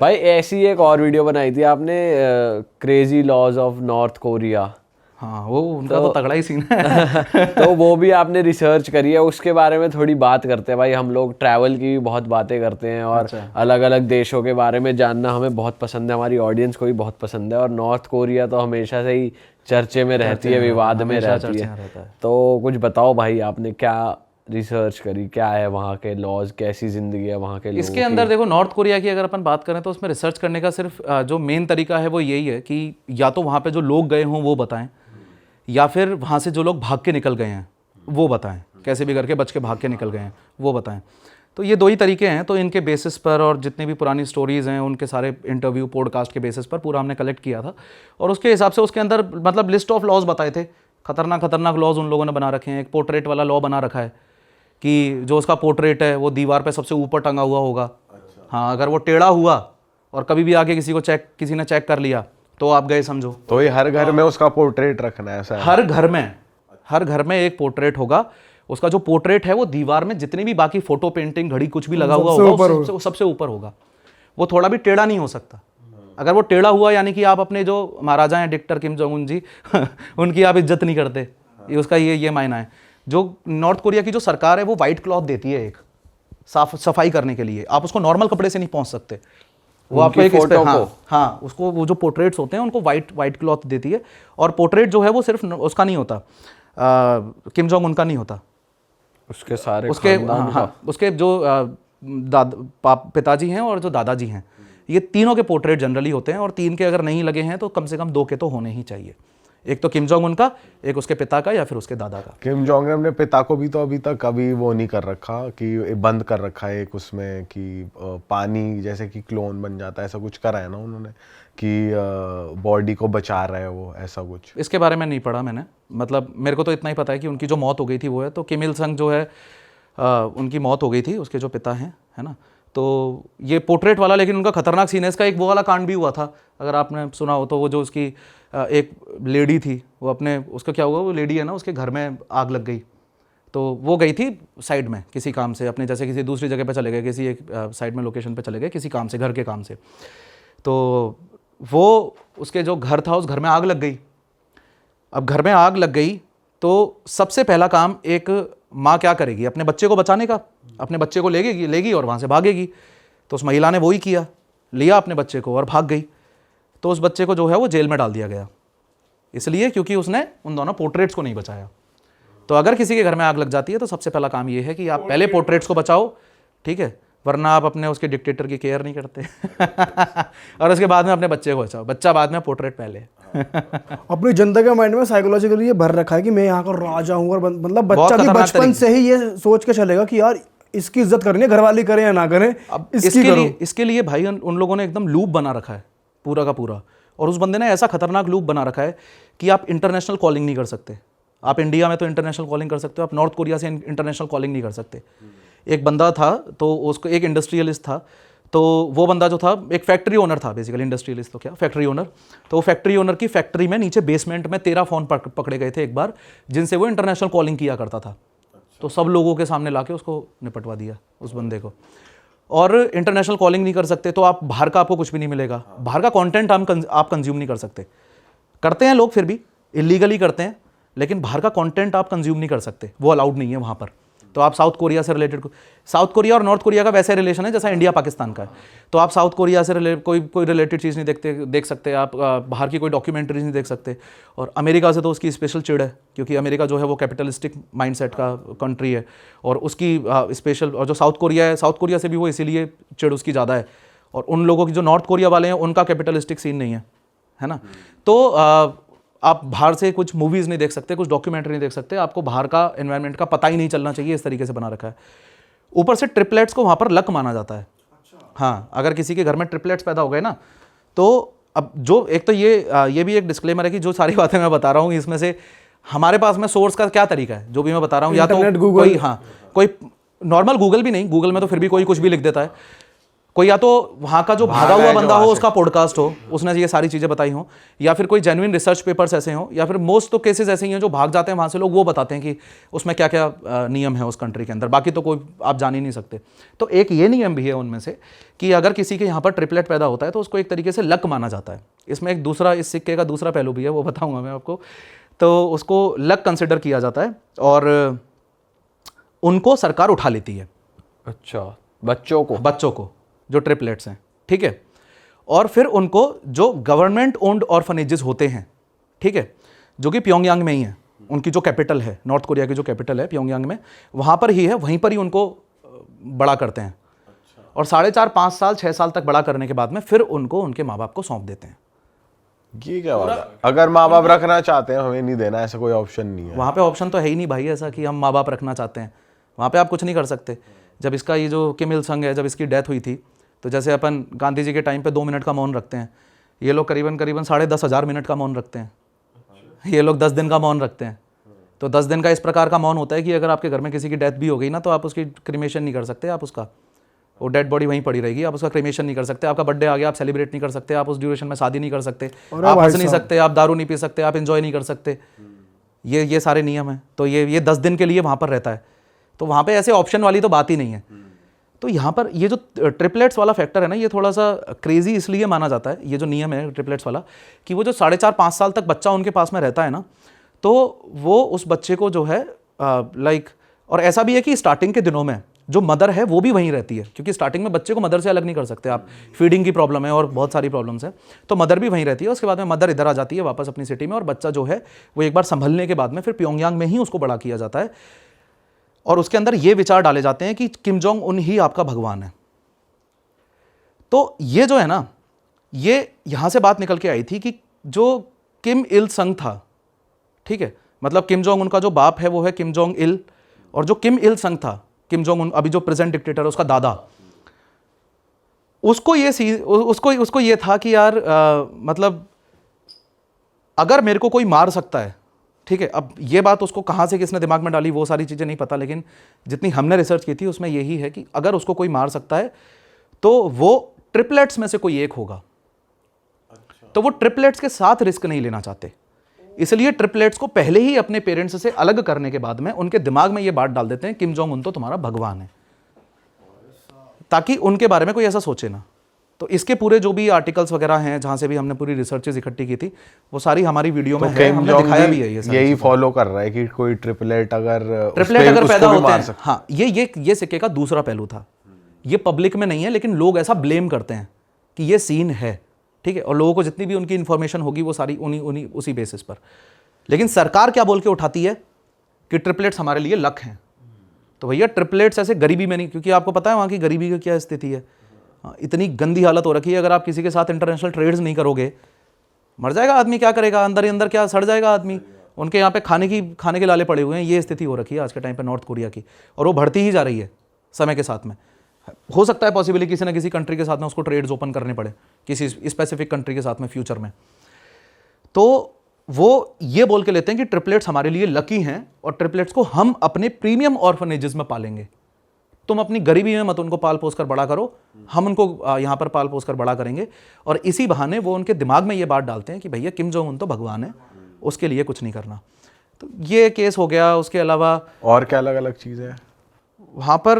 भाई ऐसी एक और वीडियो बनाई थी आपने, crazy laws of North Korea. हाँ वो उनका तो तगड़ा ही सीन है। तो वो भी आपने रिसर्च करी है, उसके बारे में थोड़ी बात करते हैं भाई। हम लोग ट्रैवल की भी बहुत बातें करते हैं और अलग अलग देशों के बारे में जानना हमें बहुत पसंद है, हमारी ऑडियंस को भी बहुत पसंद है। और नॉर्थ कोरिया तो हमेशा से ही चर्चे में रहती है, विवाद में रहती है। तो कुछ बताओ भाई, आपने क्या रिसर्च करी, क्या है वहाँ के लॉज, कैसी जिंदगी है वहाँ के लोगों इसके अंदर देखो, नॉर्थ कोरिया की अगर अपन बात करें तो उसमें रिसर्च करने का सिर्फ जो मेन तरीका है वो यही है कि या तो वहाँ पे जो लोग गए हों वो बताएं, या फिर वहाँ से जो लोग भाग के निकल गए हैं वो बताएं, कैसे भी करके बच के भाग के निकल गए हैं वो बताएं। तो ये दो ही तरीके हैं। तो इनके बेसिस पर और जितनी भी पुरानी स्टोरीज़ हैं उनके सारे इंटरव्यू पॉडकास्ट के बेसिस पर पूरा हमने कलेक्ट किया था, और उसके हिसाब से उसके अंदर मतलब लिस्ट ऑफ लॉज बताए थे। खतरनाक खतरनाक लॉज उन लोगों ने बना रखे हैं। एक पोर्ट्रेट वाला लॉ बना रखा है कि जो उसका पोर्ट्रेट है वो दीवार पे सबसे ऊपर टंगा हुआ होगा। हाँ, अगर वो टेढ़ा हुआ और कभी भी आके किसी ने चेक कर लिया तो आप गए समझो। तो ये हर घर में उसका पोर्ट्रेट रखना है ऐसा? हर घर में एक पोर्ट्रेट होगा। उसका जो पोर्ट्रेट है वो दीवार में जितनी भी बाकी फोटो, पेंटिंग, घड़ी कुछ भी लगा हुआ होगा सबसे ऊपर होगा। वो थोड़ा भी टेढ़ा नहीं हो सकता। अगर वो टेढ़ा हुआ यानी कि आप अपने जो महाराजा हैं डिक्टेटर किम जोंग उन जी उनकी आप इज्जत नहीं करते, ये उसका ये मायना है। जो नॉर्थ कोरिया की जो सरकार है वो वाइट क्लॉथ देती है एक सफाई करने के लिए। आप उसको नॉर्मल कपड़े से नहीं पहुंच सकते, वो आपको एक फोटो को, हाँ उसको, वो जो पोर्ट्रेट्स होते हैं उनको वाइट क्लॉथ देती है। और पोर्ट्रेट जो है वो सिर्फ उसका नहीं होता, किम जोंग उनका नहीं होता, उसके सारे उसके जो पिताजी हैं और जो दादाजी हैं, ये तीनों के पोर्ट्रेट जनरली होते हैं। और 3 के अगर नहीं लगे हैं तो कम से कम 2 के तो होने ही चाहिए। एक तो किम जोंग उनका, एक उसके पिता का या फिर उसके दादा का। किम जोंग ने अपने पिता को भी तो अभी तक कभी वो नहीं कर रखा कि बंद कर रखा है एक उसमें कि पानी जैसे कि क्लोन बन जाता है, ऐसा कुछ करा है ना उन्होंने कि बॉडी को बचा रहा है वो, ऐसा कुछ। इसके बारे में नहीं पढ़ा मैंने, मतलब मेरे को तो इतना ही पता है कि उनकी जो मौत हो गई थी वो है। तो किम इल संग जो है उनकी मौत हो गई थी, उसके जो पिता हैं, है ना। तो ये पोर्ट्रेट वाला, लेकिन उनका खतरनाक सीन है। इसका एक वो वाला कांड भी हुआ था, अगर आपने सुना हो तो। वो जो उसकी एक लेडी थी, वो अपने, उसका क्या हुआ, वो लेडी है ना, उसके घर में आग लग गई। तो वो गई थी साइड में किसी काम से, अपने जैसे किसी दूसरी जगह पे चले गए, किसी एक साइड में लोकेशन पे चले गए किसी काम से, घर के काम से। तो वो उसके जो घर था उस घर में आग लग गई। अब घर में आग लग गई तो सबसे पहला काम एक माँ क्या करेगी, अपने बच्चे को बचाने का। अपने बच्चे को लेगी और वहाँ से भागेगी। तो उस महिला ने वही किया, लिया अपने बच्चे को और भाग गई। तो उस बच्चे को जो है वो जेल में डाल दिया गया, इसलिए क्योंकि उसने उन दोनों पोर्ट्रेट्स को नहीं बचाया। तो अगर किसी के घर में आग लग जाती है तो सबसे पहला काम ये है कि आप पहले पोर्ट्रेट्स को बचाओ, ठीक है, वरना आप अपने उसके डिक्टेटर की केयर नहीं करते और उसके बाद में अपने बच्चे को बचाओ, बच्चा बाद में, पोर्ट्रेट पहले। अपनी जनता के माइंड में साइकोलॉजिकली ये भर रखा है कि मैं यहाँ का राजा हूँ, और मतलब बच्चा भी बचपन से ही ये सोच के चलेगा कि यार इसकी इज्जत करनी है, घर वाली करें या ना करें। अब इसके लिए भाई उन लोगों ने एकदम लूप बना रखा है पूरा का पूरा। और उस बंदे ने ऐसा खतरनाक लूप बना रखा है कि आप इंटरनेशनल कॉलिंग नहीं कर सकते। आप इंडिया में तो इंटरनेशनल कॉलिंग कर सकते हो, आप नॉर्थ कोरिया से इंटरनेशनल कॉलिंग नहीं कर सकते। एक बंदा था, तो उसको, एक इंडस्ट्रियलिस्ट था, तो वो बंदा जो था एक फैक्ट्री ओनर था, बेसिकली इंडस्ट्रियलिस्ट तो क्या, फैक्ट्री ओनर। तो वो फैक्ट्री ओनर की फैक्ट्री में नीचे बेसमेंट में 13 फ़ोन पकड़े गए थे एक बार, जिनसे वो इंटरनेशनल कॉलिंग किया करता था। तो सब लोगों के सामने लाके उसको निपटवा दिया उस बंदे को। और इंटरनेशनल कॉलिंग नहीं कर सकते तो आप बाहर का, आपको कुछ भी नहीं मिलेगा, बाहर का कंटेंट आप कंज्यूम नहीं कर सकते। करते हैं लोग फिर भी, इलीगली करते हैं, लेकिन बाहर का कंटेंट आप कंज्यूम नहीं कर सकते, वो अलाउड नहीं है वहाँ पर। तो आप साउथ कोरिया से रिलेटेड, साउथ कोरिया और नॉर्थ कोरिया का वैसे रिलेशन है जैसा इंडिया पाकिस्तान का है। तो आप साउथ कोरिया से कोई रिलेटेड चीज़ नहीं देख सकते आप, बाहर की कोई डॉक्यूमेंट्रीज नहीं देख सकते। और अमेरिका से तो उसकी स्पेशल चिड़ है, क्योंकि अमेरिका जो है वो कैपिटलिस्टिक माइंडसेट का कंट्री है, और उसकी स्पेशल, और जो साउथ कोरिया है, साउथ कोरिया से भी वो इसीलिए चिड़ उसकी ज़्यादा है। और उन लोगों की जो नॉर्थ कोरिया वाले हैं उनका कैपिटलिस्टिक सीन नहीं है ना। तो आप बाहर से कुछ मूवीज़ नहीं देख सकते, कुछ डॉक्यूमेंट्री नहीं देख सकते, आपको बाहर का एनवायरनमेंट का पता ही नहीं चलना चाहिए, इस तरीके से बना रखा है। ऊपर से ट्रिपलेट्स को वहाँ पर लक माना जाता है। हाँ, अगर किसी के घर में ट्रिपलेट्स पैदा हो गए ना, तो अब जो एक तो ये भी एक डिस्क्लेमर है कि जो सारी बातें मैं बता रहा हूँ इसमें से हमारे पास में सोर्स का क्या तरीका है, जो भी मैं बता रहा हूँ, या तो कोई नॉर्मल गूगल भी नहीं, गूगल में तो फिर भी कोई कुछ भी लिख देता है, कोई या तो वहाँ का जो भागा हुआ बंदा हो, उसका पॉडकास्ट हो, उसने ये सारी चीज़ें बताई हो, या फिर कोई जेन्युइन रिसर्च पेपर्स ऐसे हो, या फिर मोस्ट तो केसेस ऐसे ही हैं जो भाग जाते हैं वहाँ से लोग, वो बताते हैं कि उसमें क्या क्या नियम है उस कंट्री के अंदर, बाकी तो कोई आप जान ही नहीं सकते। तो एक ये नियम भी है उनमें से कि अगर किसी के यहाँ पर ट्रिपलेट पैदा होता है तो उसको एक तरीके से लक माना जाता है। इसमें एक दूसरा, इस सिक्के का दूसरा पहलू भी है, वो बताऊँगा मैं आपको। तो उसको लक कंसिडर किया जाता है और उनको सरकार उठा लेती है। अच्छा, बच्चों को जो ट्रिपलेट्स हैं, ठीक है। और फिर उनको जो गवर्नमेंट ओन्ड ऑर्फनेजेस होते हैं, ठीक है, जो कि प्योंगयांग में ही है, उनकी जो कैपिटल है, नॉर्थ कोरिया की जो कैपिटल है प्योंगयांग में, वहाँ पर ही है, वहीं पर ही उनको बड़ा करते हैं। और 4.5-5 साल 6 साल तक बड़ा करने के बाद में फिर उनको उनके माँ बाप को सौंप देते हैं। ये क्या बात है? अगर माँ बाप रखना चाहते हैं हमें नहीं देना, ऐसा कोई ऑप्शन नहीं है वहाँ पे? ऑप्शन तो है ही नहीं भाई ऐसा कि हम माँ बाप रखना चाहते हैं। वहाँ पे आप कुछ नहीं कर सकते। जब इसका ये जो किम इल संग है, जब इसकी डेथ हुई थी, तो जैसे अपन गांधी जी के टाइम पे 2 मिनट का मौन रखते हैं, ये लोग करीबन 10,500 मिनट का मौन रखते हैं, ये लोग 10 दिन का मौन रखते हैं। तो 10 दिन का इस प्रकार का मौन होता है कि अगर आपके घर में किसी की डेथ भी हो गई ना, तो आप उसकी क्रिमेशन नहीं कर सकते, आप उसका, वो डेड बॉडी वहीं पड़ी रहेगी, आप उसका क्रिमेशन नहीं कर सकते। आपका बर्थडे आ गया, आप सेलिब्रेट नहीं कर सकते, आप उस ड्यूरेशन में शादी नहीं कर सकते, आप हंस नहीं सकते, आप दारू नहीं पी सकते, आप एंजॉय नहीं कर सकते। ये सारे नियम हैं। तो ये 10 दिन के लिए वहाँ पर रहता है। तो वहाँ पे ऐसे ऑप्शन वाली तो बात ही नहीं है। तो यहाँ पर ये जो ट्रिपलेट्स वाला फैक्टर है ना, ये थोड़ा सा क्रेजी इसलिए माना जाता है, ये जो नियम है ट्रिपलेट्स वाला, कि वो जो 4.5-5 साल तक बच्चा उनके पास में रहता है ना, तो वो उस बच्चे को जो है लाइक, और ऐसा भी है कि स्टार्टिंग के दिनों में जो मदर है वो भी वहीं रहती है, क्योंकि स्टार्टिंग में बच्चे को मदर से अलग नहीं कर सकते आप, फीडिंग की प्रॉब्लम है और बहुत सारी प्रॉब्लम्स है, तो मदर भी वहीं रहती है। उसके बाद में मदर इधर आ जाती है वापस अपनी सिटी में, और बच्चा जो है वो एक बार संभलने के बाद में फिर प्योंगयांग में ही उसको बड़ा किया जाता है। और उसके अंदर ये विचार डाले जाते हैं कि किम जोंग उन ही आपका भगवान है। तो ये जो है ना, ये यहां से बात निकल के आई थी कि जो किम इल संग था, ठीक है, मतलब किम जोंग उनका जो बाप है वो है किम जोंग इल, और जो किम इल संग था, किम जोंग उन अभी जो प्रेजेंट डिक्टेटर है, उसका दादा, उसको ये था कि यार मतलब अगर मेरे को कोई मार सकता है, ठीक है, अब ये बात उसको कहाँ से किसने दिमाग में डाली वो सारी चीज़ें नहीं पता, लेकिन जितनी हमने रिसर्च की थी उसमें यही है कि अगर उसको कोई मार सकता है तो वो ट्रिपलेट्स में से कोई एक होगा। तो वो ट्रिपलेट्स के साथ रिस्क नहीं लेना चाहते, इसलिए ट्रिपलेट्स को पहले ही अपने पेरेंट्स से अलग करने के बाद में उनके दिमाग में ये बात डाल देते हैं किम जोंग उन तो तुम्हारा भगवान है, ताकि उनके बारे में कोई ऐसा सोचे ना। तो इसके पूरे जो भी आर्टिकल्स वगैरह हैं, जहां से भी हमने पूरी रिसर्चेज इकट्ठी की थी, वो सारी हमारी वीडियो में है, हमने दिखाया भी है। ये यही फॉलो कर रहा है कि कोई ट्रिपलेट अगर पैदा होते हैं, हाँ, ये सिक्के का दूसरा पहलू था। ये पब्लिक में नहीं है, लेकिन लोग ऐसा ब्लेम करते हैं कि ये सीन है, ठीक है, और लोगों को जितनी भी उनकी इंफॉर्मेशन होगी वो सारी उसी बेसिस पर। लेकिन सरकार क्या बोल के उठाती है कि ट्रिपलेट्स हमारे लिए लक हैं। तो भैया ट्रिपलेट्स ऐसे गरीबी में नहीं, क्योंकि आपको पता है वहाँ की गरीबी की क्या स्थिति है, इतनी गंदी हालत हो रखी है। अगर आप किसी के साथ इंटरनेशनल ट्रेड्स नहीं करोगे, मर जाएगा आदमी, क्या करेगा, अंदर ही अंदर क्या सड़ जाएगा आदमी। उनके यहाँ पे खाने के लाले पड़े हुए हैं। ये स्थिति हो रखी है आज के टाइम पे नॉर्थ कोरिया की, और वो बढ़ती ही जा रही है समय के साथ में। हो सकता है पॉसिबली किसी ना किसी कंट्री के साथ में उसको ट्रेड्स ओपन करने पड़े, किसी स्पेसिफिक कंट्री के साथ में फ्यूचर में। तो वो ये बोल के लेते हैं कि ट्रिपलेट्स हमारे लिए लकी हैं, और ट्रिपलेट्स को हम अपने प्रीमियम ऑर्फनेजेस में पालेंगे। तुम अपनी गरीबी में मत उनको पाल पोस कर बड़ा करो, हम उनको यहाँ पर पाल पोस कर बड़ा करेंगे। और इसी बहाने वो उनके दिमाग में ये बात डालते हैं कि भैया किम जोंग उन तो भगवान है, उसके लिए कुछ नहीं करना। तो ये केस हो गया। उसके अलावा और क्या अलग अलग चीज़ें हैं वहाँ पर?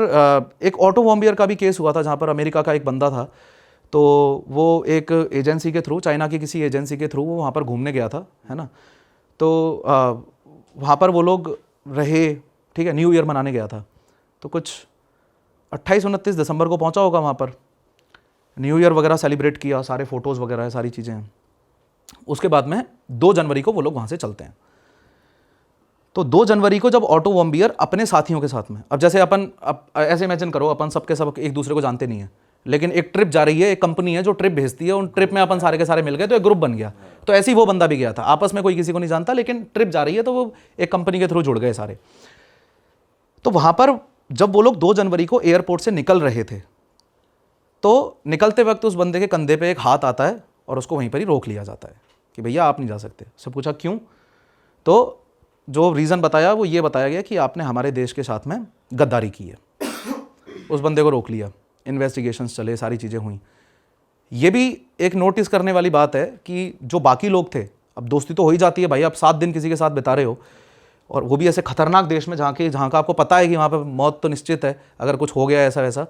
एक ऑटो वॉम्बियर का भी केस हुआ था, जहाँ पर अमेरिका का एक बंदा था, तो वो एक एजेंसी के थ्रू, चाइना की किसी एजेंसी के थ्रू वो वहाँ पर घूमने गया था, है ना। तो वहाँ पर वो लोग रहे, ठीक है, न्यू ईयर मनाने गया था। तो कुछ 28-29 दिसंबर को पहुंचा होगा वहाँ पर, न्यू ईयर वगैरह सेलिब्रेट किया, सारे फोटोज़ वगैरह सारी चीज़ें हैं। उसके बाद में 2 जनवरी को वो लोग वहाँ से चलते हैं। तो 2 जनवरी को जब ऑटो वॉम्बियर अपने साथियों के साथ में, अब जैसे अपन ऐसे इमेजिन करो, अपन सबके सब एक दूसरे को जानते नहीं है, लेकिन एक ट्रिप जा रही है, एक कंपनी है जो ट्रिप भेजती है, उन ट्रिप में अपन सारे के सारे मिल गए तो एक ग्रुप बन गया। तो ऐसे ही वो बंदा भी गया था, आपस में कोई किसी को नहीं जानता, लेकिन ट्रिप जा रही है तो वो एक कंपनी के थ्रू जुड़ गए सारे। तो वहाँ पर जब वो लोग 2 जनवरी को एयरपोर्ट से निकल रहे थे, तो निकलते वक्त उस बंदे के कंधे पे एक हाथ आता है और उसको वहीं पर ही रोक लिया जाता है कि भैया आप नहीं जा सकते। उससे पूछा क्यों? तो जो रीज़न बताया वो ये बताया गया कि आपने हमारे देश के साथ में गद्दारी की है। उस बंदे को रोक लिया इन्वेस्टिगेशंस चले, सारी चीज़ें हुई। ये भी एक नोटिस करने वाली बात है कि जो बाकी लोग थे, अब दोस्ती तो हो ही जाती है भाई, आप 7 दिन किसी के साथ बिता रहे हो और वो भी ऐसे खतरनाक देश में जहाँ का आपको पता है कि वहाँ पे मौत तो निश्चित है अगर कुछ हो गया ऐसा वैसा।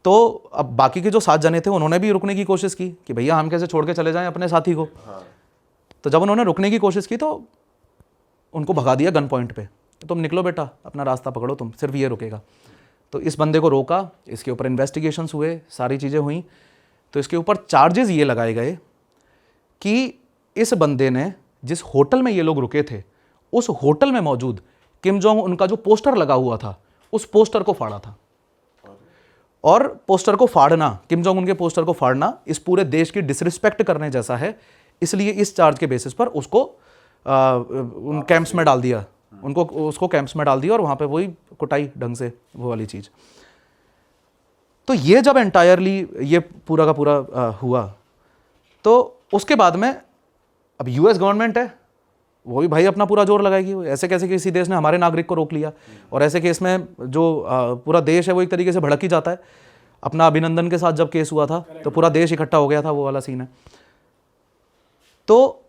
तो अब बाकी के जो 7 जने थे उन्होंने भी रुकने की कोशिश की कि भैया हम कैसे छोड़ के चले जाएं अपने साथी को। तो जब उन्होंने रुकने की कोशिश की तो उनको भगा दिया गन पॉइंट पे, तुम निकलो बेटा, अपना रास्ता पकड़ो, तुम सिर्फ ये रुकेगा। तो इस बंदे को रोका, इसके ऊपर इन्वेस्टिगेशंस हुए, सारी चीज़ें हुई। तो इसके ऊपर चार्जेस ये लगाए गए कि इस बंदे ने जिस होटल में ये लोग रुके थे उस होटल में मौजूद किम जोंग उनका जो पोस्टर लगा हुआ था उस पोस्टर को फाड़ा था। और पोस्टर को फाड़ना, किम जोंग उनके पोस्टर को फाड़ना इस पूरे देश की डिसरिस्पेक्ट करने जैसा है, इसलिए इस चार्ज के बेसिस पर उसको उन कैंप्स में डाल दिया, उसको कैंप्स में डाल दिया और वहाँ पे वही कुटाई ढंग से, वो वाली चीज़। तो ये जब एंटायरली ये पूरा का पूरा हुआ तो उसके बाद में अब यूएस गवर्नमेंट है वो भी भाई अपना पूरा जोर लगाएगी। ऐसे कैसे किसी देश ने हमारे नागरिक को रोक लिया, और ऐसे केस में जो पूरा देश है वो एक तरीके से भड़क ही जाता है। अपना अभिनंदन के साथ जब केस हुआ था तो पूरा देश इकट्ठा हो गया था, वो वाला सीन है। तो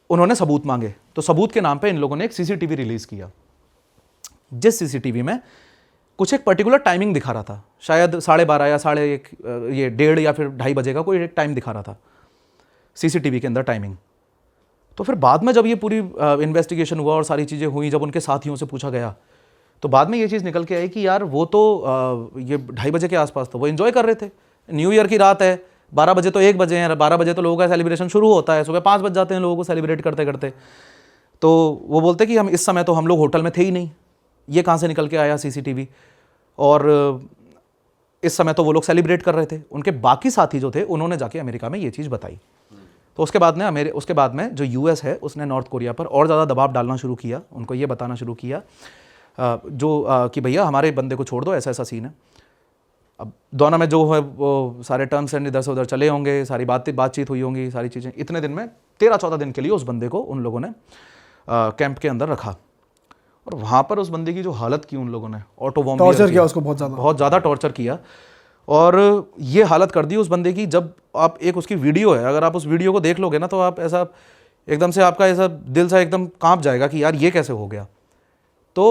उन्होंने सबूत मांगे, तो सबूत के नाम पे इन लोगों ने एक सीसीटीवी रिलीज किया, जिस सीसीटीवी में कुछ एक पर्टिकुलर टाइमिंग दिखा रहा था, शायद 12:30 या 1:30 ये 1:30 या फिर 2:30 बजे का कोई एक टाइम दिखा रहा था सीसीटीवी के अंदर टाइमिंग। तो फिर बाद में जब ये पूरी इन्वेस्टिगेशन हुआ और सारी चीज़ें हुई, जब उनके साथियों से पूछा गया तो बाद में ये चीज़ निकल के आई कि यार वो तो ये 2:30 बजे के आसपास तो वो एंजॉय कर रहे थे, न्यू ईयर की रात है, 12 बजे तो 1 बजे हैं, 12 बजे तो लोगों का सेलिब्रेशन शुरू होता है, सुबह 5 बज जाते हैं लोगों को सेलिब्रेट करते करते। तो वो बोलते कि हम इस समय तो हम लोग होटल में थे ही नहीं, ये कहाँ से निकल के आया सीसीटीवी, और इस समय तो वो लोग सेलिब्रेट कर रहे थे। उनके बाकी साथी जो थे उन्होंने जाके अमेरिका में ये चीज़ बताई। तो उसके बाद में जो यूएस है उसने नॉर्थ कोरिया पर और ज़्यादा दबाव डालना शुरू किया, उनको ये बताना शुरू किया कि भैया हमारे बंदे को छोड़ दो, ऐसा ऐसा सीन है। अब दोनों में जो है वो सारे टर्म्स एंड इधर से उधर चले होंगे, सारी बातचीत हुई होंगी, सारी चीज़ें। इतने दिन में 13-14 दिन के लिए उस बंदे को उन लोगों ने कैंप के अंदर रखा, और वहाँ पर उस बंदे की जो हालत की उन लोगों ने, ऑटो बॉम्ब टॉर्चर किया उसको, बहुत ज़्यादा टॉर्चर किया, और ये हालत कर दी उस बंदे की। जब आप एक उसकी वीडियो है, अगर आप उस वीडियो को देख लोगे ना तो आप ऐसा एकदम से आपका ऐसा दिल सा एकदम कांप जाएगा कि यार ये कैसे हो गया। तो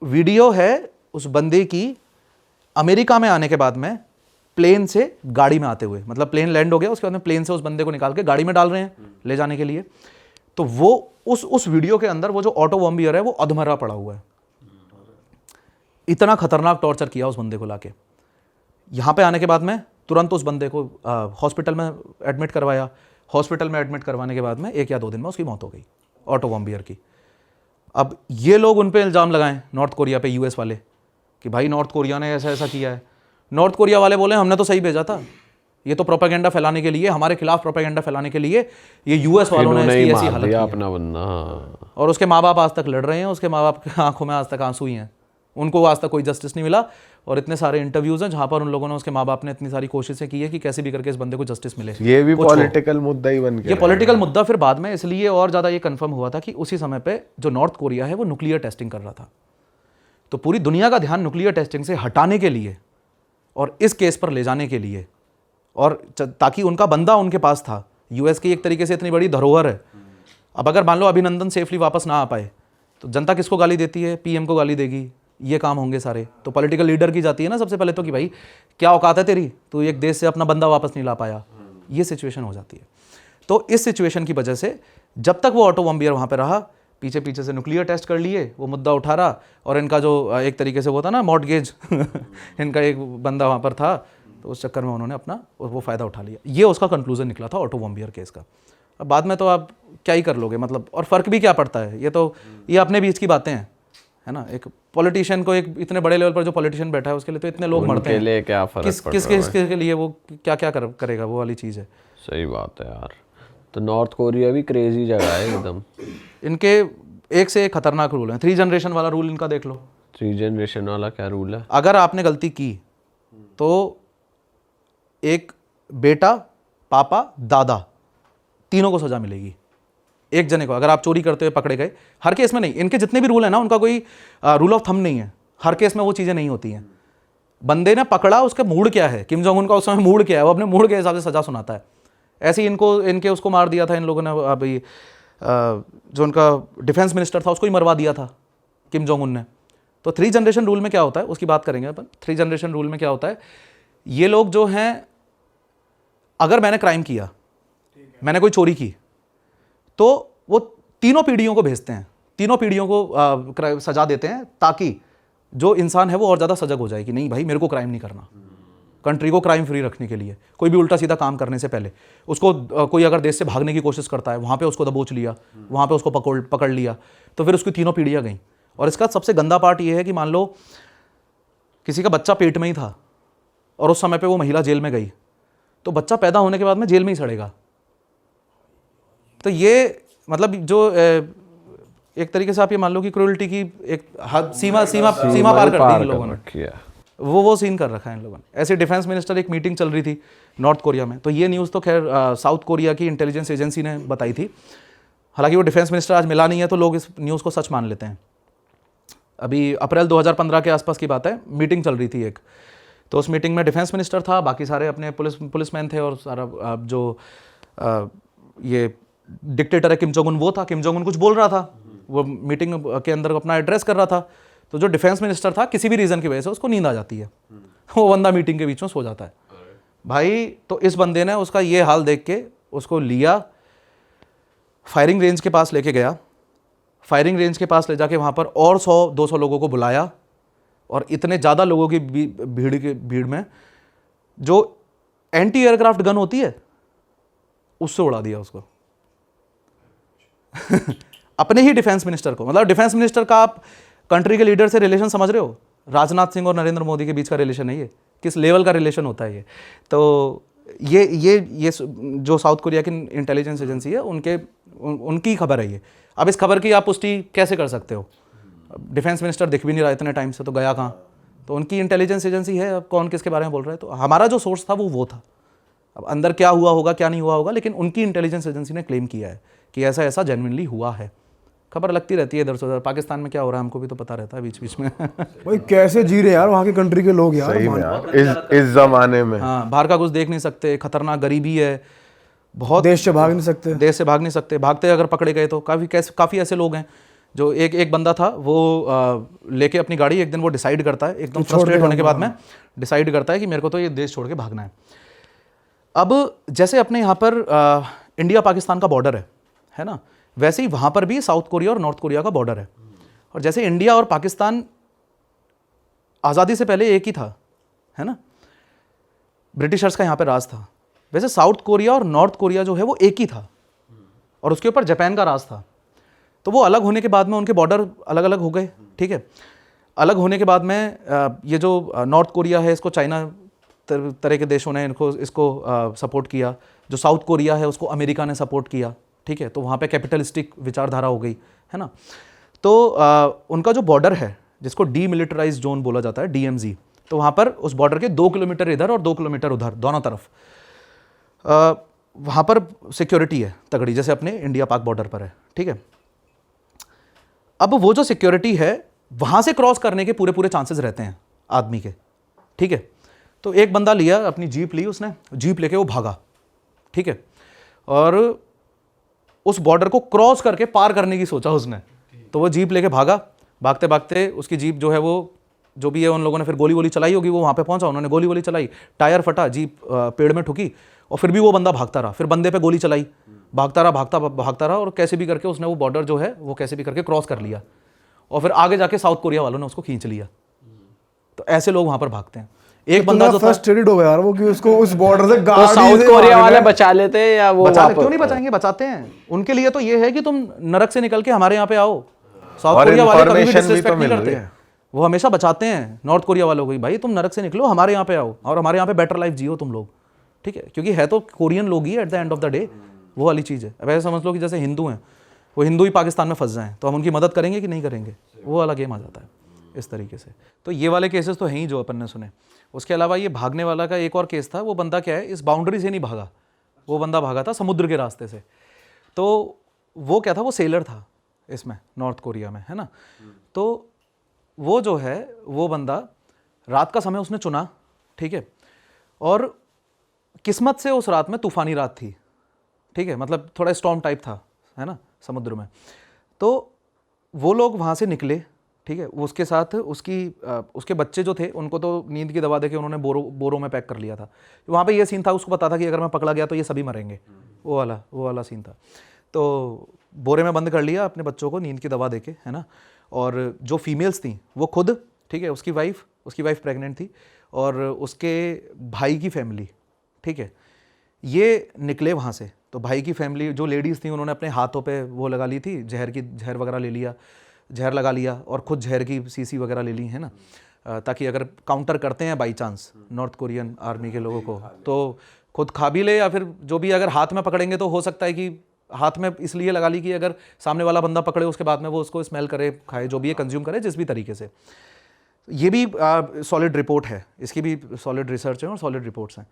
वीडियो है उस बंदे की अमेरिका में आने के बाद में प्लेन से गाड़ी में आते हुए, मतलब प्लेन लैंड हो गया, उसके बाद में प्लेन से उस बंदे को निकाल के गाड़ी में डाल रहे हैं ले जाने के लिए। तो वो उस वीडियो के अंदर वो जो ऑटो बॉम्बियर है वो अधमरा पड़ा हुआ है। इतना खतरनाक टॉर्चर किया उस बंदे को लाके। यहाँ पे आने के बाद में तुरंत उस बंदे को हॉस्पिटल में एडमिट करवाया। हॉस्पिटल में एडमिट करवाने के बाद में 1 या 2 दिन में उसकी मौत हो गई, ऑटो बॉम्बियर की। अब ये लोग उन पे इल्ज़ाम लगाएं नॉर्थ कोरिया पे, यूएस वाले, कि भाई नॉर्थ कोरिया ने ऐसा ऐसा किया है। नॉर्थ कोरिया वाले बोले हमने तो सही भेजा था, ये तो प्रोपेगेंडा फैलाने के लिए, हमारे खिलाफ प्रोपेगेंडा फैलाने के लिए ये यूएस वालों ने इसकी ऐसी हालत की अपना बंदा। और उसके माँ बाप आज तक लड़ रहे हैं, उसके माँ बाप की आंखों में आज तक आंसू ही हैं, उनको आज तक कोई जस्टिस नहीं मिला। और इतने सारे इंटरव्यूज हैं जहां पर उन लोगों ने, उसके माँ बाप ने इतनी सारी कोशिशें की है कि कैसे भी करके इस बंदे को जस्टिस मिले। ये भी पॉलिटिकल मुद्दा ही बन गया। ये पॉलिटिकल मुद्दा फिर बाद में इसलिए और ज़्यादा ये कंफर्म हुआ था कि उसी समय पे जो नॉर्थ कोरिया है वो न्यूक्लियर टेस्टिंग कर रहा था। तो पूरी दुनिया का ध्यान न्यूक्लियर टेस्टिंग से हटाने के लिए और इस केस पर ले जाने के लिए, और ताकि उनका बंदा उनके पास था, यूएस की एक तरीके से इतनी बड़ी धरोहर है। अब अगर मान लो अभिनंदन सेफली वापस ना आ पाए तो जनता किसको गाली देती है? पीएम को गाली देगी, ये काम होंगे सारे। तो पॉलिटिकल लीडर की जाती है ना सबसे पहले तो, कि भाई क्या औकात है तेरी, तू एक देश से अपना बंदा वापस नहीं ला पाया। ये सिचुएशन हो जाती है। तो इस सिचुएशन की वजह से जब तक वो ऑटो बॉम्बियर वहाँ पे रहा, पीछे पीछे से न्यूक्लियर टेस्ट कर लिए, वो मुद्दा उठा रहा, और इनका जो एक तरीके से वो था ना मॉर्टगेज इनका एक बंदा वहाँ पर था, तो उस चक्कर में उन्होंने अपना वो फ़ायदा उठा लिया। ये उसका कंक्लूजन निकला था ऑटो बॉम्बियर केस का। अब बाद में तो आप क्या ही कर लोगे, मतलब, और फ़र्क भी क्या पड़ता है। ये तो ये अपने बीच की बातें हैं, है ना। एक पॉलिटिशियन को, एक इतने बड़े लेवल पर जो पॉलिटिशियन बैठा है उसके लिए तो इतने लोग मरते हैं, लिए क्या फर्क किसके लिए वो क्या क्या करेगा, वो वाली चीज़ है। सही बात है यार। तो नॉर्थ कोरिया भी क्रेजी जगह है एकदम। इनके एक से एक खतरनाक रूल है। 3 जनरेशन वाला रूल इनका देख लो। 3 जनरेशन वाला क्या रूल है? अगर आपने गलती की तो एक बेटा, पापा, दादा, तीनों को सजा मिलेगी। एक जने को, अगर आप चोरी करते हुए पकड़े गए, हर केस में नहीं, इनके जितने भी रूल है ना उनका कोई रूल ऑफ थंब नहीं है, हर केस में वो चीज़ें नहीं होती हैं। बंदे ने पकड़ा, उसका मूड क्या है, किम जोंग उन का उस समय मूड क्या है, वो अपने मूड के हिसाब से सजा सुनाता है। ऐसे ही इनके उसको मार दिया था इन लोगों ने, अभी जो उनका डिफेंस मिनिस्टर था उसको ही मरवा दिया था किम जोंग उन ने। तो 3 जनरेशन रूल में क्या होता है उसकी बात करेंगे अपन। 3 जनरेशन रूल में क्या होता है, ये लोग जो हैं, अगर मैंने क्राइम किया, मैंने कोई चोरी की, तो वो तीनों पीढ़ियों को भेजते हैं, तीनों पीढ़ियों को सजा देते हैं, ताकि जो इंसान है वो और ज़्यादा सजग हो जाए कि नहीं भाई मेरे को क्राइम नहीं करना। कंट्री को क्राइम फ्री रखने के लिए कोई भी उल्टा सीधा काम करने से पहले उसको कोई अगर देश से भागने की कोशिश करता है, वहाँ पे उसको दबोच लिया, वहाँ पे उसको पकड़ लिया, तो फिर उसकी तीनों पीढ़ियाँ गई। और इसका सबसे गंदा पार्ट ये है कि मान लो किसी का बच्चा पेट में ही था और उस समय पे वो महिला जेल में गई, तो बच्चा पैदा होने के बाद में जेल में ही सड़ेगा। तो ये मतलब जो एक तरीके से आप ये मान लो कि क्रूरल्टी की एक हद सीमा पार कर दी इन लोगों ने, वो सीन कर रखा है इन लोगों ने। ऐसे डिफेंस मिनिस्टर, एक मीटिंग चल रही थी नॉर्थ कोरिया में, तो ये न्यूज़ तो खैर साउथ कोरिया की इंटेलिजेंस एजेंसी ने बताई थी, हालांकि वो डिफेंस मिनिस्टर आज मिला नहीं है तो लोग इस न्यूज़ को सच मान लेते हैं। अभी अप्रैल 2015 के आसपास की बात है, मीटिंग चल रही थी एक, तो उस मीटिंग में डिफेंस मिनिस्टर था, बाकी सारे अपने पुलिसमैन थे, और सारा जो ये डिक्टेटर है किम जोंग उन वो था। किम जोंग उन कुछ बोल रहा था, वो मीटिंग के अंदर अपना एड्रेस कर रहा था, तो जो डिफेंस मिनिस्टर था किसी भी रीज़न की वजह से उसको नींद आ जाती है, वो बंदा मीटिंग के बीच में सो जाता है भाई। तो इस बंदे ने उसका ये हाल देख के उसको लिया, फायरिंग रेंज के पास लेके गया, फायरिंग रेंज के पास ले जाके वहाँ पर और 100-200 लोगों को बुलाया, और इतने ज़्यादा लोगों की भीड़ में जो एंटी एयरक्राफ्ट गन होती है उससे उड़ा दिया उसको अपने ही डिफेंस मिनिस्टर को। मतलब डिफेंस मिनिस्टर का आप कंट्री के लीडर से रिलेशन समझ रहे हो, राजनाथ सिंह और नरेंद्र मोदी के बीच का रिलेशन है ये, किस लेवल का रिलेशन होता है ये। तो ये जो साउथ कोरिया की इंटेलिजेंस एजेंसी है उनकी खबर है ये। अब इस खबर की आप पुष्टि कैसे कर सकते हो, डिफेंस मिनिस्टर दिख भी नहीं रहा इतने टाइम से, तो गया कहाँ, तो उनकी इंटेलिजेंस एजेंसी है, अब कौन किसके बारे में बोल रहा है। तो हमारा जो सोर्स था वो था, अब अंदर क्या हुआ होगा क्या नहीं हुआ होगा, लेकिन उनकी इंटेलिजेंस एजेंसी ने क्लेम किया है कि ऐसा ऐसा जेन्युइनली हुआ है। खबर लगती रहती है इधर से उधर, पाकिस्तान में क्या हो रहा है हमको भी तो पता रहता है बीच बीच में भाई कैसे जी रहे यार वहाँ के कंट्री के लोग यार, सही में यार इस जमाने में। हाँ, बाहर का कुछ देख नहीं सकते, खतरनाक गरीबी है बहुत, देश से भाग नहीं सकते, भागते अगर पकड़े गए तो काफ़ी ऐसे लोग हैं। जो एक बंदा था वो लेके अपनी गाड़ी एक दिन वो डिसाइड करता है, एकदम फ्रस्ट्रेट होने के बाद में डिसाइड करता है कि मेरे को तो ये देश छोड़ के भागना है। अब जैसे अपने यहाँ पर इंडिया पाकिस्तान का बॉर्डर है ना, वैसे ही वहाँ पर भी साउथ कोरिया और नॉर्थ कोरिया का बॉर्डर है। और जैसे इंडिया और पाकिस्तान आज़ादी से पहले एक ही था, है ना, ब्रिटिशर्स का यहाँ पर राज था, वैसे साउथ कोरिया और नॉर्थ कोरिया जो है वो एक ही था, और उसके ऊपर जापान का राज था। तो वो अलग होने के बाद में उनके बॉर्डर अलग अलग हो गए, ठीक है। अलग होने के बाद में ये जो नॉर्थ कोरिया है इसको चाइना तरह के देशों ने इसको सपोर्ट किया, जो साउथ कोरिया है उसको अमेरिका ने सपोर्ट किया, ठीक है। तो वहाँ पे कैपिटलिस्टिक विचारधारा हो गई, है ना। तो उनका जो बॉर्डर है जिसको डीमिलिटराइज्ड जोन बोला जाता है, DMZ, तो वहाँ पर उस बॉर्डर के 2 किलोमीटर इधर और 2 किलोमीटर उधर दोनों तरफ वहाँ पर सिक्योरिटी है तगड़ी, जैसे अपने इंडिया पाक बॉर्डर पर है, ठीक है। अब वो जो सिक्योरिटी है वहाँ से क्रॉस करने के पूरे चांसेस रहते हैं आदमी के, ठीक है। तो एक बंदा लिया, अपनी जीप ली उसने, जीप लेके वो भागा, ठीक है, और उस बॉर्डर को क्रॉस करके पार करने की सोचा उसने। तो वो जीप लेके भागा, भागते भागते उसकी जीप जो है वो जो भी है उन लोगों ने फिर गोली चलाई होगी, वो वहाँ पे पहुँचा, उन्होंने गोली चलाई, टायर फटा, जीप पेड़ में ठुकी, और फिर भी वो बंदा भागता रहा, फिर बंदे पे गोली चलाई, भागता रहा, और कैसे भी करके उसने वो बॉर्डर जो है वो कैसे भी करके क्रॉस कर लिया, और फिर आगे जाके साउथ कोरिया वालों ने उसको खींच लिया। तो ऐसे लोग वहाँ पर भागते हैं। एक बंदा जो फ्रस्ट्रेटेड हो गया यार वो कि उसको उस बॉर्डर से तो साउथ कोरिया वाले बचा लेते हैं या वो क्यों नहीं बचाएंगे, बचाते हैं। उनके लिए तो ये है कि तुम नरक से निकल के हमारे यहाँ पे आओ। साउथ कोरिया वाले कभी भी डिसरिस्पेक्ट नहीं करते, वो हमेशा बचाते हैं नॉर्थ कोरिया वालों को, भाई तुम नरक से निकलो, हमारे यहाँ पे आओ और हमारे यहाँ पे बेटर लाइफ जियो तुम लोग, ठीक है। क्योंकि है तो कोरियन लोग ही at the end of the day, वो वाली चीज़ है। अब ऐसे समझ लो कि जैसे हिंदू हैं, वो हिंदू ही पाकिस्तान में फंस जाएं तो हम उनकी मदद करेंगे कि नहीं करेंगे, वो वाला गेम आ जाता है इस तरीके से। तो ये वाले केसेस तो हैं ही जो अपन ने सुने। उसके अलावा ये भागने वाला का एक और केस था, वो बंदा क्या है, इस बाउंड्री से नहीं भागा, वो बंदा भागा था समुद्र के रास्ते से। तो वो क्या था, वो सेलर था इसमें, नॉर्थ कोरिया में, है ना। तो वो जो है वो बंदा रात का समय उसने चुना, ठीक है, और किस्मत से उस रात में तूफानी रात थी, ठीक है, मतलब थोड़ा स्टॉर्म टाइप था, है ना, समुद्र में। तो वो लोग वहाँ से निकले, ठीक है, उसके साथ उसके बच्चे जो थे उनको तो नींद की दवा देके उन्होंने बोरों में पैक कर लिया था। वहाँ पे ये सीन था, उसको पता था कि अगर मैं पकड़ा गया तो ये सभी मरेंगे, वो वाला सीन था। तो बोरे में बंद कर लिया अपने बच्चों को नींद की दवा देके, है ना। और जो फीमेल्स थी वो खुद, ठीक है, उसकी वाइफ प्रेग्नेंट थी, और उसके भाई की फैमिली, ठीक है, ये निकले वहाँ से। तो भाई की फैमिली जो लेडीज़ थी उन्होंने अपने हाथों पे वो लगा ली थी, जहर वगैरह ले लिया, जहर लगा लिया, और ख़ुद जहर की शीशी वगैरह ले ली, है ना, ताकि अगर काउंटर करते हैं by chance north Korean army के लोगों को तो खुद खा भी ले, या फिर जो भी अगर हाथ में पकड़ेंगे तो हो सकता है कि हाथ में इसलिए लगा ली कि अगर सामने वाला बंदा पकड़े उसके बाद में वो उसको स्मेल करे, खाए, जो भी है कंज्यूम करे जिस भी तरीके से। ये भी सॉलिड रिपोर्ट है, इसकी भी सॉलिड रिसर्च है और सॉलिड रिपोर्ट्स हैं।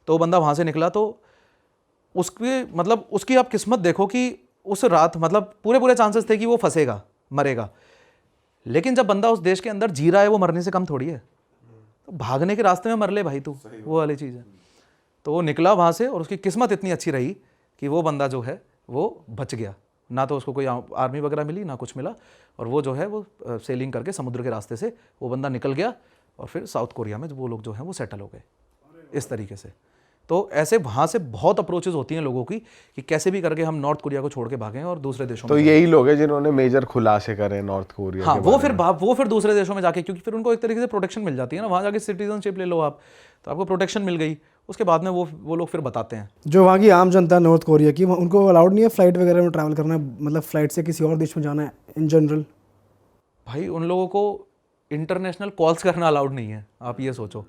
तो बंदा वहाँ से निकला, तो उसकी आप किस्मत देखो कि उस रात मतलब पूरे चांसेस थे कि वो फंसेगा, मरेगा, लेकिन जब बंदा उस देश के अंदर जी रहा है वो मरने से कम थोड़ी है। तो भागने के रास्ते में मर ले भाई तू, वो वाली चीज़ है। तो वो निकला वहाँ से और उसकी किस्मत इतनी अच्छी रही कि वो बंदा जो है वो बच गया, ना तो उसको कोई आर्मी वगैरह मिली ना कुछ मिला, और वो जो है वो सेलिंग करके समुद्र के रास्ते से वो बंदा निकल गया, और फिर साउथ कोरिया में वो लोग जो हैं वो सेटल हो गए इस तरीके से। तो ऐसे वहाँ से बहुत अप्रोचेज होती हैं लोगों की कि कैसे भी करके हम नॉर्थ कोरिया को छोड़ के भागें और दूसरे देशों तो में। यही लोग हैं जिन्होंने मेजर खुलासे करे नॉर्थ कोरिया हाँ, के बारे में। वो फिर दूसरे देशों में जाके, क्योंकि फिर उनको एक तरीके से प्रोटेक्शन मिल जाती है ना, वहाँ जाके सिटीजनशिप ले लो आप, तो आपको प्रोटेक्शन मिल गई, उसके बाद में वो लोग फिर बताते हैं। जो वहाँ की आम जनता है नॉर्थ कोरिया की, उनको अलाउड नहीं है फ्लाइट वगैरह में ट्रैवल करना, मतलब फ्लाइट से किसी और देश में जाना है इन जनरल? भाई उन लोगों को इंटरनेशनल कॉल्स करना अलाउड नहीं है, आप ये सोचो।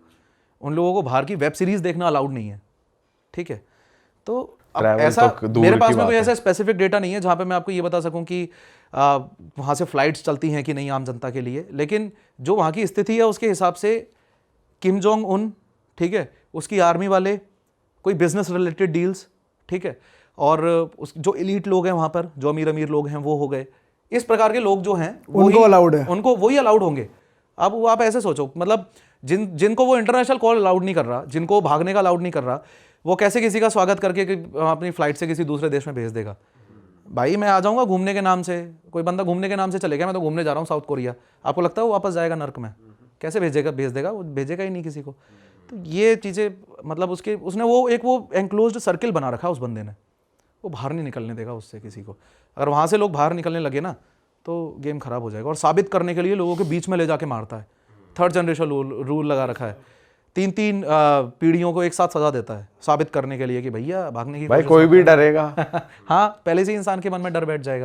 उन लोगों को बाहर की वेब सीरीज़ देखना अलाउड नहीं है, ठीक है। तो अब ऐसा तो मेरे पास में कोई ऐसा स्पेसिफिक डेटा नहीं है जहाँ पे मैं आपको ये बता सकूँ कि वहाँ से फ़्लाइट्स चलती हैं कि नहीं आम जनता के लिए, लेकिन जो वहाँ की स्थिति है उसके हिसाब से किम जोंग उन, ठीक है, उसकी आर्मी वाले, कोई बिजनेस रिलेटेड डील्स, ठीक है, और जो एलीट लोग हैं वहाँ पर, जो अमीर लोग हैं वो हो गए, इस प्रकार के लोग जो हैं उनको अलाउड है, उनको वही अलाउड होंगे। अब वो आप ऐसे सोचो, मतलब जिनको वो इंटरनेशनल कॉल अलाउड नहीं कर रहा, जिनको भागने का अलाउड नहीं कर रहा, वो कैसे किसी का स्वागत करके कि अपनी फ्लाइट से किसी दूसरे देश में भेज देगा? भाई मैं आ जाऊँगा घूमने के नाम से, कोई बंदा घूमने के नाम से चले गया, मैं तो घूमने जा रहा हूँ साउथ कोरिया, आपको लगता है वो वापस जाएगा नर्क में? कैसे भेज देगा? वो भेजेगा ही नहीं किसी को। तो ये चीज़ें मतलब उसने वो एनक्लोज्ड सर्किल बना रखा उस बंदे ने, वो बाहर नहीं निकलने देगा उससे किसी को। अगर वहाँ से लोग बाहर निकलने लगे ना तो गेम खराब हो जाएगा। और साबित करने के लिए लोगों के बीच में ले जाके मारता है। 3rd जनरेशन रूल लगा रखा है, 3 पीढ़ियों को एक साथ सजा देता है साबित करने के लिए कि भैया भागने की भाई कोई भी डरेगा। हाँ, पहले से इंसान के मन में डर बैठ जाएगा।